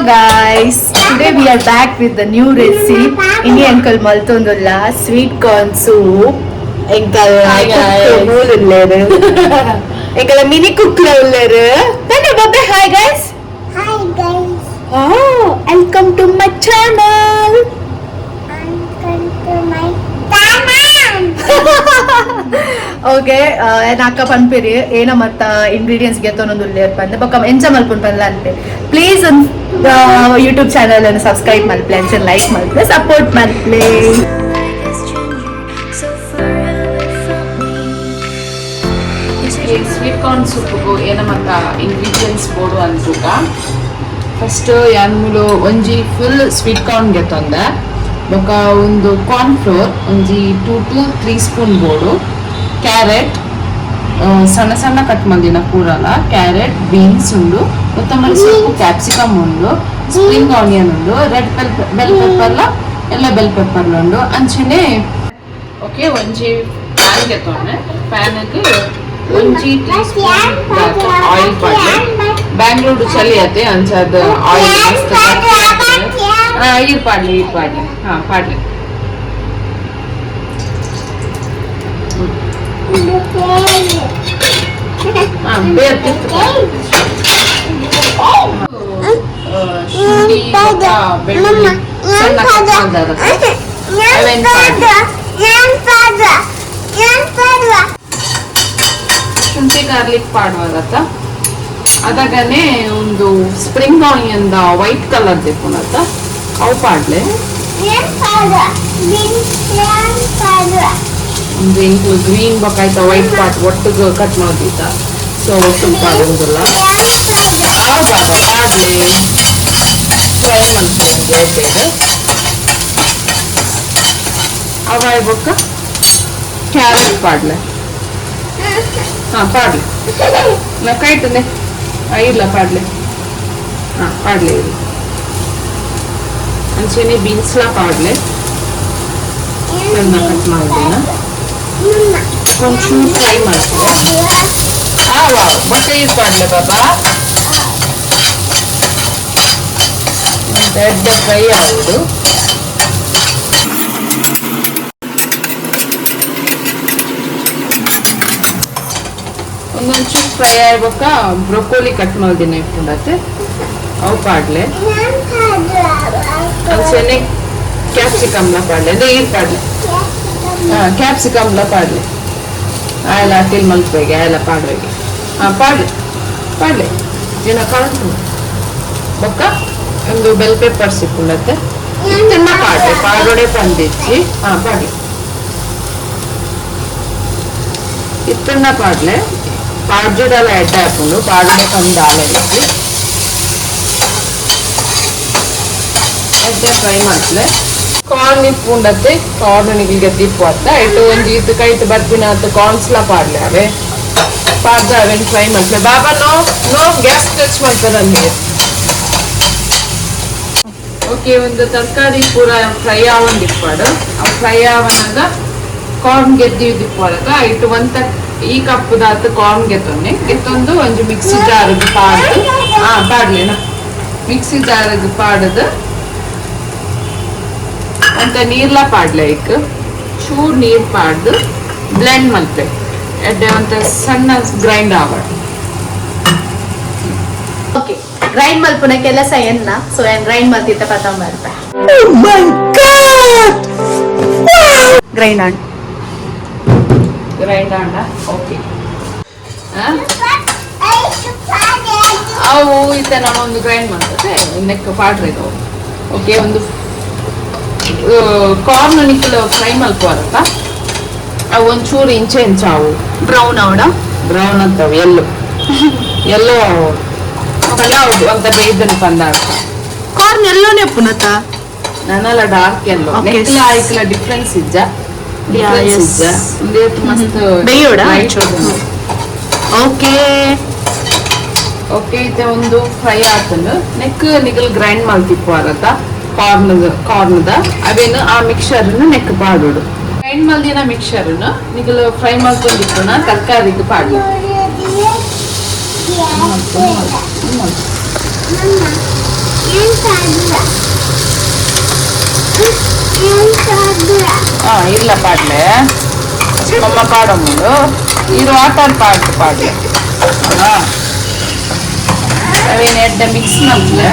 guys, today we are back with the new recipe. Ini uncle maltondulla sweet corn soup. Uncle cook ullaru. Uncle mini cook la ullaru. Thank you, hi guys. Hi guys. Oh, welcome to my channel. Welcome to my channel. Okay, enaka panpiri ena matta ingredients ge tonondulle pande bakam enja malpun panla ante. Please YouTube channel and subscribe malple and like malple support malple. Sweet corn ಸೂಪ್ಗೂ ಏನ ಮತ್ತ ingredients ಬೋಡು ಅನ್ಸುತ್ತ first ಯಾನ್ಮೂಲು ಒಂಜಿ full sweet ಕಾರ್ನ್ಗೆ ತಂದೆ ಬೊಕ ಒಂದು corn flour ಒಂಜಿ 2 to 3 ಸ್ಪೂನ್ ಬೋಡು ಕ್ಯಾರೆಟ್ ಸಣ್ಣ ಸಣ್ಣ ಕಟ್ ಮಂದಿನ ಪೂರಲ ಕ್ಯಾರೆಟ್ ಬೀನ್ಸ್ ಉಂಡು ಕೊತ್ತಂಬರಿ ಸೊಪ್ಪು ಕ್ಯಾಪ್ಸಿಕಮ್ ಉಂಡು ಸ್ಪ್ರಿಂಗ್ ಆನಿಯನ್ ಉಂಡು ರೆಡ್ ಬೆಲ್ ಪೆಪ್ಪರ್ಲ ಎಲ್ಲ ಬೆಲ್ ಪೆಪ್ಪರ್ಲ ಉಂಡು ಅಂಚನೆ ಓಕೆ ಒಂಜಿ ಪ್ಯಾನ್ಗೆ ತೊಂಡೆ ಪ್ಯಾನ್ಗೆ ಒಂಜಿ ಟೀ ಸ್ಪೂನ್ ಆಯಿಲ್ ಪಾಡ್ಲೆ ಬ್ಯಾಂಗ್ಳೂರು ಚಳಿ ಆಯ್ತೆ ಅಂಚದ ಆಯಿಲ್ ಮಸ್ತ್ ಈರ್ ಪಾಡ್ಲೆ ಹಾ ಪಾಡ್ಲೆ ಬೇರ್ತಿತ್ತು ಶುಂಠಿ ಬೆಳ್ಳುಳ್ಳಿ ಸಣ್ಣ ಕಟ್ ಮಾಡಿದ ಅವೇನ್ ಶುಂಠಿ ಗಾರ್ಲಿಕ್ ಪಾಡುವಾಗತ್ತ ಅದಾಗನೆ ಒಂದು ಸ್ಪ್ರಿಂಗ್ ಆನಿಯನ್ ವೈಟ್ ಕಲರ್ ತೆಕ್ಕೊಳತ್ತ ಅವು ಪಾಡ್ಲೆ ಒಂದು ಇಂಕ್ಲು ಗ್ರೀನ್ ಬಕಾಯ್ತ ವೈಟ್ ಪಾಟ್ ಒಟ್ಟಿಗೆ ಕಟ್ ಮಾಡೋದಿತ್ತ ಸೊ ಒಟ್ಟಿಗೆ ಪಾಡೋದಿಲ್ಲ ಪಾಡ್ಲೆ ಫ್ರೈ ಮಾಡ್ಕೊಂಡು ಎಡ್ಡೆಗೆ ಅವ ಇವಾಗ ಕ್ಯಾರೆಟ್ ಪಾಡ್ಲೆ ಹಾ ಪಾಡ್ಲೆ ನಾ ಕೈಟನೆ ಇಲ್ಲ ಪಾಡ್ಲೆ ಹಾ ಪಾಡ್ಲೆ ಇರಿ ಅಂಚೆನೆ ಬೀನ್ಸ್ಲ ಪಾಡ್ಲೆ ಸಣ್ಣ ಕಟ್ ಮಾಡಿದ್ದೀನ ಒಂಚೂರು ಫ್ರೈ ಮಾಡ್ತೀನಿ ವಾ ಮೊಟ್ಟೆ ಇದು ಪಾಡ್ಲೆ ಬಾಬಾ ದೊಡ್ಡ ಫ್ರೈ ಆಗುದು ಒಂದೊಂಚೂರು ಫ್ರೈ ಆಗ್ಬೇಕ ಬ್ರೊಕೋಲಿ ಕಟ್ ಮಾಡಿದಿನ ಇಟ್ಕೊಂಡತ್ತೆ ಅವು ಪಾಡ್ಲೆ ಅಂಚೆನೆ ಕ್ಯಾಪ್ಸಿಕಮ್ಲ ಪಾಡ್ಲೆ ಅಂದ್ರೆ ಈರ್ ಪಾಡ್ಲೆ ಹಾ ಕ್ಯಾಪ್ಸಿಕಮ್ಲ ಪಾಡ್ಲೆ ಆಯಲ್ಲ ತಿಲ್ ಮಲ್ಪೆಗೆ ಆಯಲ್ಲ ಪಾಡ್ವೆಗೆ ಹಾ ಪಾಡ್ಲೆ ಜನ ಕಾಣ್ತು ಬೊಕ್ಕ ಒಂದು ಬೆಲ್ ಪೆಪ್ಪರ್ ಸಿಕ್ಕೊಂಡತ್ತೆ ಇತ್ತನ್ನ ಪಾಡ್ಲೆ ಪಾಡೋಡೆ ಪಂದಿಚ್ಚಿ ಹಾ ಪಾಡ್ಲೆ ಇತ್ತನ್ನ ಪಾಡ್ಲೆ ಪಾಡ್ಜುಡೆಲ್ಲ ಎಡ್ಡ ಹಾಕೊಂಡು ಪಾಡೋಡೆ ತಂದು ಆಲೈತಿ ಎಡ್ಡೆ ಫ್ರೈ ಮಾಡ್ಲೆ ಕಾರ್ನ್ ಇಪ್ಪುಂಡತ್ತೆ ಕಾರ್ನ್ ನಿಗಿಲ್ಗೆ ತಿಪ್ಪತ್ತ ಇಟ್ಟು ಒಂಜಿ ಇತ್ತು ಕೈಟ್ ಬರ್ಪಿನ ಅತ್ತು ಕಾರ್ನ್ಸ್ಲ ಪಾಡ್ಲೆ ಅವೆ ಪಾಡ್ದ ಅವೇನು ಫ್ರೈ ಮಾಡ್ಲೆ ಬಾಬಾ ನೋ ಗ್ಯಾಸ್ ಟಚ್ ಮಾಡ್ತಾರೆ ನನಗೆ ಓಕೆ ಒಂದು ತರಕಾರಿ ಪೂರ ಫ್ರೈ ಆವಂದು ಇಪ್ಪಾಡು ಆ ಫ್ರೈ ಆವನಾಗ ಕಾರ್ನ್ ಗೆದ್ದಿ ಇಪ್ಪಾಡಕ ಇಟ್ಟು ಈ ಕಪ್ಪದಾತ ಕಾರ್ನ್ ಗೆತ್ತೊಂಡೆ ಗೆತ್ತೊಂದು ಒಂದು ಮಿಕ್ಸಿ ಜಾರಿಗೆ ಪಾಡ್ದು ಪಾಡ್ಲೇನ ಮಿಕ್ಸಿ ಜಾರಿಗೆ ಪಾಡದು ಅಂತ ನೀರ್ಲ ಪಾಡ್ಲೆ ಇಕ್ ಚೂರ್ ನೀರ್ ಪಾಡ್ದು ಬ್ಲೆಂಡ್ ಮಲ್ಪೆ ಎಡ್ಡೆ ಅಂತ ಸಣ್ಣ ಗ್ರೈಂಡ್ ಆವಾಡ Okay, grind malpuna ಕೆಲಸ ಎನ್ನ ಸೊ ಏನ್ ಗ್ರೈಂಡ್ ಮಾಡ್ತಿದ್ದ ಪತ್ತ ಮಾಡ್ತಾ ಗ್ರೈಂಡ್ ಆಂಡ ಓಕೆ ಅವು ಈತ ನಾವೊಂದು ಗ್ರೈಂಡ್ ಮಾಡ್ತದೆ ನೆಕ್ ಪಾಡ್ರೆ ಇದು ಓಕೆ ಒಂದು ಕಾರ್ನ್ ನಿಕ್ಕಲು ಫ್ರೈ ಮಲ್ಪುವಾರತ್ತ ಅವು ಒಂಚೂರು ಇಂಚಾವು ಬ್ರೌನ್ ಅವಡ ಬ್ರೌನ್ ಅಂತವು ಎಲ್ಲೋ ಹೌದು ಅಂತ ಬೇಯ್ದನ್ ಪಂದಾಡ ಕಾರ್ನ್ ಎಲ್ಲೋನೆ ಪುನತ ನನ್ನಲ್ಲ ಡಾರ್ಕ್ ಎಲ್ಲೋ ನೆಕ್ಲ ಆಯ್ಕಲ ಡಿಫ್ರೆನ್ಸ್ ಇಜ್ಜ ಮಸ್ತ್ ಬೇಯೋಡ ಓಕೆ ಓಕೆ ಇತ್ತೆ ಒಂದು ಫ್ರೈ ಆತನು ನೆಕ್ ನಿಗಲ್ ಗ್ರೈಂಡ್ ಮಾಡ್ತಿಪ್ಪಾರತ್ತ ಕಾರ್ನ್ದ ಅವೇನು ಆ ಮಿಕ್ಸರ್ನ ನೆಕ್ ಪಾಡೋಡು ಗ್ರೈಂಡ್ ಮಲ್ದಿನ ಮಿಕ್ಸರ್ನ ನಿಗಲ್ ಫ್ರೈ ಮಾಡ್ಕೊಂಡಿಪ್ಪನ ತರಕಾರಿಗೆ ಪಾಡು Mama, ಇಲ್ಲ ಪಾಡ್ಲೆ ಮಮ್ಮ ಪಾಡೋದು ಇರು ಆಟಾಡ್ ಪಾಡ್ಲೆ ಅವೇನು ಎಡ್ಡೆ ಮಿಕ್ಸ್ ಮಾಡ್ಲೆ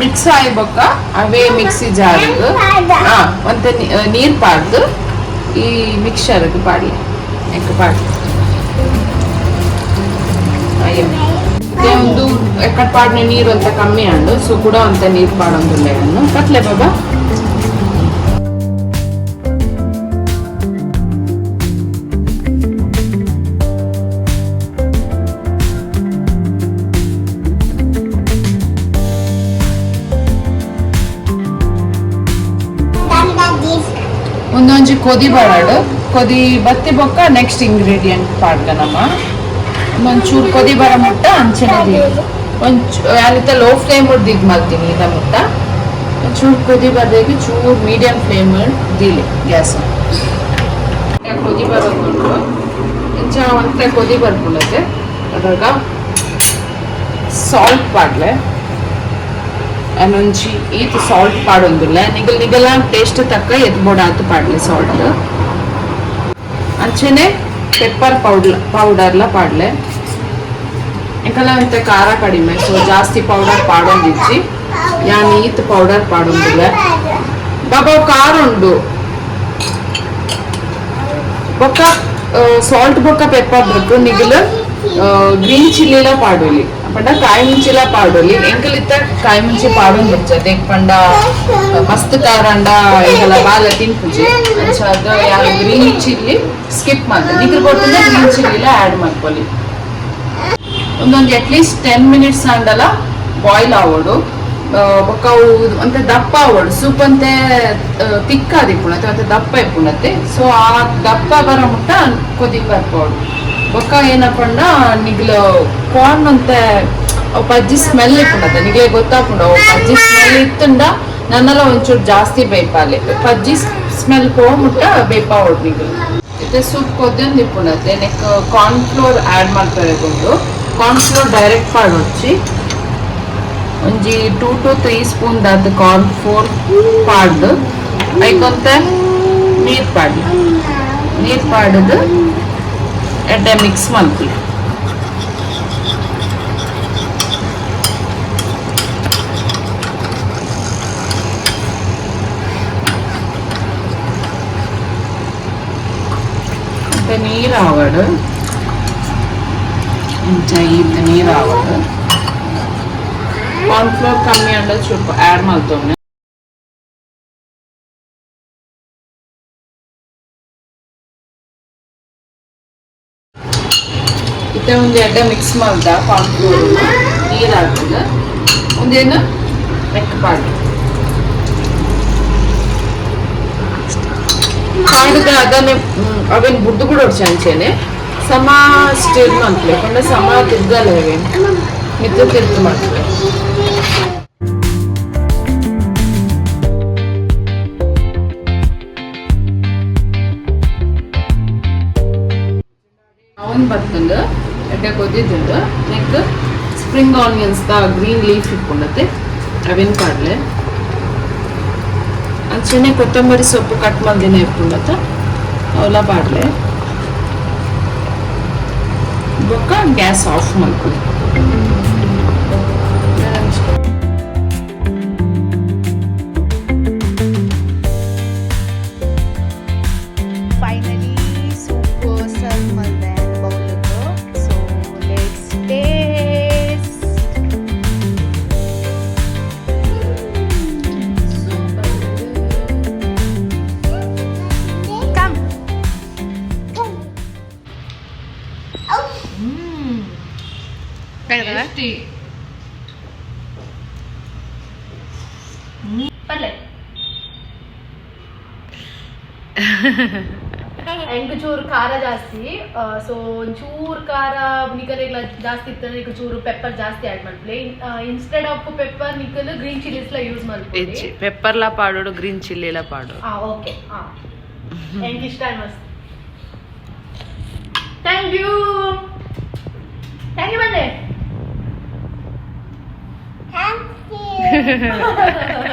ಮಿಕ್ಸ್ ಆಯ್ಬೊಕ್ಕ ಅವೇ ಮಿಕ್ಸಿ ಜಾರ್ದು ಒಂತ ನೀರು ಪಾಡ್ದು ಈ ಮಿಕ್ಸರ್ಗೆ ಪಾಡ್ಲಿ ಎಂಕ ಪಾಡ್ಲಿ ಅಯ್ಯೋ ಒಂದು ಎಕ್ಕಡ್ ಪಾಡ್ನೆ ನೀರು ಅಂತ ಕಮ್ಮಿ ಅಂಡು ಸೊ ಕೂಡ ಅಂತ ನೀರು ಪಾಡೊಂದುಲ್ಲೆ ಅನ್ನು ಕಟ್ಲೆ ಬಾಬಾ ಒಂದೊಂಜಿ ಕೊದಿ ಬರಡು ಕೊದಿ ಬತ್ತಿ ಬೊಕ್ಕ ನೆಕ್ಸ್ಟ್ ಇಂಗ್ರೀಡಿಯೆಂಟ್ ಪಾಡ್ಗನಮ್ಮ ಒಂಚೂರು ಕೊದಿ ಬರ ಮುಟ್ಟ ಅಂಚೆನೆ ಯಾರಿತ ಲೋ ಫ್ಲೇಮ್ ದಿಗ್ ಮಾಡ್ತೀನಿ ಇದ ಮುಟ್ಟ ಒಂಚೂರು ಕೊದಿ ಬರ್ದಾಗಿ ಚೂರು ಮೀಡಿಯಂ ಫ್ಲೇಮ್ ದಿಲಿ ಗ್ಯಾಸ್ ಕೊದಿ ಬರೋದು ಇಂಚ ಒಂತ ಕೊದಿ ಬರ್ಕೊಳ್ಳುತ್ತೆ ಅದಾಗ ಸಾಲ್ಟ್ ಪಾಡ್ಲೆ ಅನ್ನೊಂಜಿ ಈತ್ ಸಾಲ್ಟ್ ಪಾಡೊಂದುಲ್ಲ ನಿಗಲ ಟೇಸ್ಟ್ ತಕ್ಕ ಎದ್ಬೋಡಾತು ಪಾಡ್ಲೆ ಸಾಲ್ಟ್ ಅಂಚೆನೆ ಪೆಪ್ಪರ್ ಪೌಡರ್ಲ ಪಾಡ್ಲೆ ಎಂಕಲ ಅಂತ ಖಾರ ಕಡಿಮೆ ಸೊ ಜಾಸ್ತಿ ಪೌಡರ್ ಪಾಡೊಂದಿಜ್ಜಿ ಯಾನ್ ಈತ್ ಪೌಡರ್ ಪಾಡೊಂದುಲ್ಲ ಬಾಬಾ ಖಾರ ಉಂಡು ಬೊಕ್ಕ ಸಾಲ್ಟ್ ಬೊಕ್ಕ ಪೆಪ್ಪರ್ ಬೇಕು ನಿಗಲ ಗ್ರೀನ್ ಚಿಲ್ಲಿಲ ಪಾಡೋಲಿ ಪಂಡ ಕಾಯಿ ಮುಂಚಿಲ ಪಾಡೋಲಿ ಎಂಕಲಿತ್ತ ಕಾಯಿ ಮುಂಚಿ ಪಾಡೊಂದು ಇರ್ತದೆ ಪಂಡ ಮಸ್ತ್ ಖಾರ ಅಂಡ ಎಂಕಲ ಬಾಲ ತಿನ್ಪುಜಿ ಅಂಚಾದ ಯಾರು ಗ್ರೀನ್ ಚಿಲ್ಲಿ ಸ್ಕಿಪ್ ಮಾಡ್ತಾರೆ ನಿಗಲ್ ಕೊಟ್ಟಿಂದ ಗ್ರೀನ್ ಚಿಲ್ಲಿಲ ಆ್ಯಡ್ ಮಾಡ್ಕೊಳ್ಳಿ ಒಂದೊಂದು ಅಟ್ಲೀಸ್ಟ್ 10 ಮಿನಿಟ್ಸ್ ಅಂಡಲ ಬಾಯ್ಲ್ ಆವೋಡು ಬೊಕ್ಕ ಅಂತ ದಪ್ಪ ಆವೋಡು ಸೂಪ್ ಅಂತೆ ತಿಕ್ಕಾದ ಇಪ್ಪುಣತೆ ಮತ್ತೆ ದಪ್ಪ ಇಪ್ಪುಣತೆ ಸೊ ಆ ದಪ್ಪ ಬರ ಮುಟ್ಟ ಕೊದಿ ಬರ್ಬೋದು ಬೊಕ್ಕ ಏನಪ್ಪಂಡ ನಿಗ್ಲು ಕಾರ್ನ್ ಅಂತೆ ಪಜ್ಜಿ ಸ್ಮೆಲ್ ಇಪ್ಪುಂಡತೆ ನಿಗ್ಲೆ ಗೊತ್ತಾಪುಂಡ ಪಜ್ಜಿ ಸ್ಮೆಲ್ ಇತ್ತುಂಡ ನನ್ನೆಲ್ಲ ಒಂಚೂರು ಜಾಸ್ತಿ ಬೇಯ್ಪಾಲೆ ಪಜ್ಜಿ ಸ್ಮೆಲ್ ಮುಟ್ಟ ಬೇಯ್ಪಾವೋಡು ನಿಗ್ಲು ಮತ್ತೆ ಸೂಪ್ ಕೊದ್ದೊಂದು ಇಪ್ಪುಂಡತೆ ನೆಕ್ ಕಾರ್ನ್ ಫ್ಲೋರ್ ಆ್ಯಡ್ ಮಾಡ್ತಾರೆ ಕೊಂಡು ಕಾರ್ನ್ ಫ್ಲೋರ್ ಡೈರೆಕ್ಟ್ ಪಾಡೊಚ್ಚಿ ಒಂಜಿ 2 to 3 ಸ್ಪೂನ್ ದಾದ ಕಾರ್ನ್ ಫ್ಲೋರ್ ಪಾಡ್ದು ಐಕೊಂತ ನೀರು ಪಾಡ್ಲಿ ನೀರು ಪಾಡದು ಎಡ್ಡೆ ಮಿಕ್ಸ್ ಮಲ್ಪಿ ಮತ್ತೆ ನೀರು ಆವಡು ಇಂಚ ನೀರು ಆವಡು ಕಾರ್ನ್ ಫ್ಲೋರ್ ಕಮ್ಮಿ ಅಂಡ ಸ್ವಲ್ಪ ಆ್ಯಡ್ ಮಾಡ್ತವನೆ ಇತ್ತೆ ಒಂದು ಎಡ್ಡೆ ಮಿಕ್ಸ್ ಮಾಡ್ದ ಕಾರ್ನ್ ಫ್ಲೋರ್ ನೀರು ಹಾಕಿದ ಒಂದೇನು ಮೆಕ್ಕ ಪಾಡಿ ಪಾಡಿದ ಅದನ್ನೇ ಅವೇನು ಬುಡ್ದು ಕೂಡ ಹೊಡ್ಸಿ ಅಂಚೆನೆ ಸಮ ಸ್ಟಿರ್ ಮಾಡ್ತಲೆ ಕೊಂಡ ಸಮ ತಿರ್ಗಲ್ಲ ಅವೇನು ಮಿತ್ರ ತಿರ್ತು ಮಾಡ್ತಲೆ ಅವನ್ ಬರ್ತಂದು ಎಡ್ಡೆ ಕೊದ್ದಿದ್ದು ನೆಕ್ ಸ್ಪ್ರಿಂಗ್ ಆನಿಯನ್ಸ್ ದ ಗ್ರೀನ್ ಲೀಫ್ ಇಟ್ಕೊಂಡತ್ತೆ ಅವೇನು ಪಾಡ್ಲೆ ಅಂಚೆನೆ ಕೊತ್ತಂಬರಿ ಸೊಪ್ಪು ಕಟ್ ಮಾಡ್ದೇನೆ ಇಟ್ಕೊಂಡತ್ತ ಅವೆಲ್ಲ ಪಾಡ್ಲೆ ಬೊಕ್ಕ ಗ್ಯಾಸ್ ಆಫ್ ಮಾಡ್ಕೊಳ್ಳಿ ಫೈನಲಿ ಸೂಪ್ ಸರ್ವ್ ಮಾಡಿದೆ ಬೌಲ್ಗೆ ಸೊ ಲೆಟ್ಸ್ ಟೇಸ್ಟ್ ಕಮ್ ಪಲ್ಲೆ ಎಂಟು ಚೂರು ಖಾರ ಜಾಸ್ತಿ ಸೊ ಒಂಚೂರು ಖಾರ ನಿಕಲೆಲ್ಲ ಜಾಸ್ತಿ ಇತ್ತಂದ್ರೆ ಈಗ ಚೂರು ಪೆಪ್ಪರ್ ಜಾಸ್ತಿ ಆ್ಯಡ್ ಮಾಡ್ಲಿ ಇನ್ಸ್ಟೆಡ್ ಆಫ್ ಪೆಪ್ಪರ್ ನಿಕಲ್ ಗ್ರೀನ್ ಚಿಲ್ಲಿಸ್ಲ ಯೂಸ್ ಮಾಡ್ತೀವಿ ಪೆಪ್ಪರ್ಲ ಪಾಡೋಡು ಗ್ರೀನ್ ಚಿಲ್ಲಿಲ ಪಾಡು ಓಕೆ ಎಂಗೆ ಇಷ್ಟ ಮಸ್ತ್ ಥ್ಯಾಂಕ್ ಯು ಬಂದೆ Thank you.